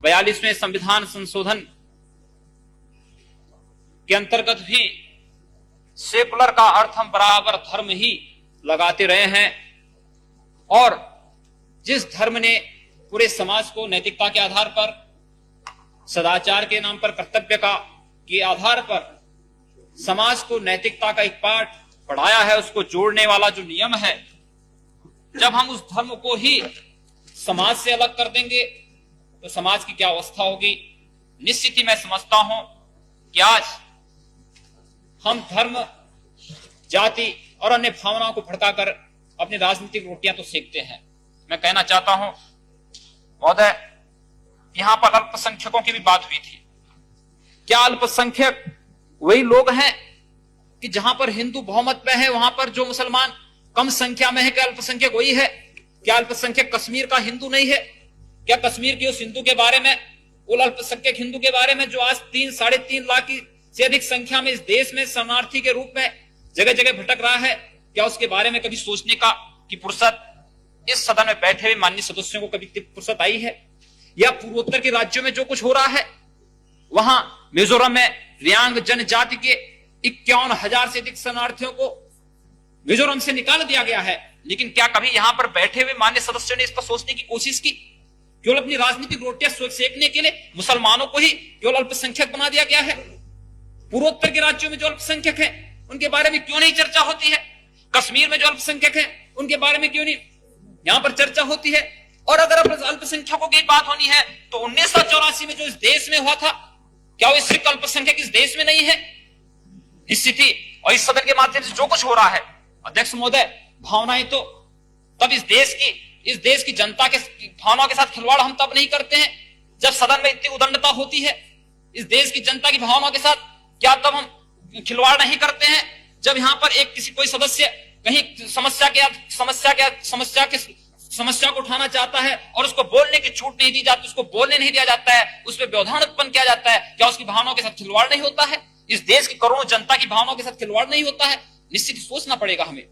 42वें संविधान संशोधन के अंतर्गत भी सेकुलर का अर्थ हम बराबर धर्म ही लगाते रहे हैं, और जिस धर्म ने पूरे समाज को नैतिकता के आधार पर, सदाचार के नाम पर, कर्तव्य का के आधार पर समाज को नैतिकता का एक पाठ पढ़ाया है, उसको जोड़ने वाला जो नियम है, जब हम उस धर्म को ही समाज से अलग कर देंगे तो समाज की क्या अवस्था होगी। निश्चित ही मैं समझता हूं कि आज हम धर्म, जाति और अन्य भावनाओं को भड़काकर अपनी राजनीतिक रोटियां तो सेकते हैं। मैं कहना चाहता हूं महोदय, यहां पर अल्पसंख्यकों की भी बात हुई थी। क्या अल्पसंख्यक वही लोग हैं कि जहां पर हिंदू बहुमत में है वहां पर जो मुसलमान कम संख्या में है, क्या अल्पसंख्यक वही है? क्या अल्पसंख्यक कश्मीर का हिंदू नहीं है? क्या कश्मीर के उस हिंदू के बारे में, उन अल्पसंख्यक हिंदू के बारे में जो आज 3-3.5 लाख की से अधिक संख्या में इस देश में शरणार्थी के रूप में जगह जगह भटक रहा है, क्या उसके बारे में कभी सोचने का कि फुर्सत इस सदन में बैठे हुए माननीय सदस्यों को कभी फुर्सत आई है? या पूर्वोत्तर के राज्यों में जो कुछ हो रहा है, वहां मिजोरम में रियांग जनजाति के 51,000 से अधिक शरणार्थियों को मिजोरम से निकाल दिया गया है, लेकिन क्या कभी यहां पर बैठे हुए मान्य सदस्यों ने इस पर सोचने की कोशिश की? केवल अपनी राजनीतिक रोटियां सेकने के लिए मुसलमानों को ही केवल अल्पसंख्यक बना दिया गया है। पूर्वोत्तर के राज्यों में जो अल्पसंख्यक हैं उनके बारे में क्यों नहीं चर्चा होती है? कश्मीर में जो अल्पसंख्यक हैं उनके बारे में क्यों नहीं यहां पर चर्चा होती है? और अगर अल्पसंख्यकों की बात होनी है तो 1984 में जो इस देश में हुआ था, क्या वो सिर्फ अल्पसंख्यक इस देश में नहीं है? स्थिति और इस सदन के माध्यम से जो कुछ हो रहा है, अध्यक्ष महोदय, भावनाएं तो तब इस देश की जनता के भावनाओं के साथ खिलवाड़ हम तब नहीं करते हैं जब सदन में इतनी उदंडता होती है। इस देश की जनता की भावनाओं के साथ क्या तब हम खिलवाड़ नहीं करते हैं जब यहां पर कोई सदस्य कहीं समस्या को उठाना चाहता है और उसको बोलने की छूट नहीं दी जाती, उसको बोलने नहीं दिया जाता है, उस पर व्यवधान उत्पन्न किया जाता है? क्या उसकी भावनाओं के साथ खिलवाड़ नहीं होता है? इस देश की करोड़ों जनता की भावनाओं के साथ खिलवाड़ नहीं होता है? निश्चित सोचना पड़ेगा हमें।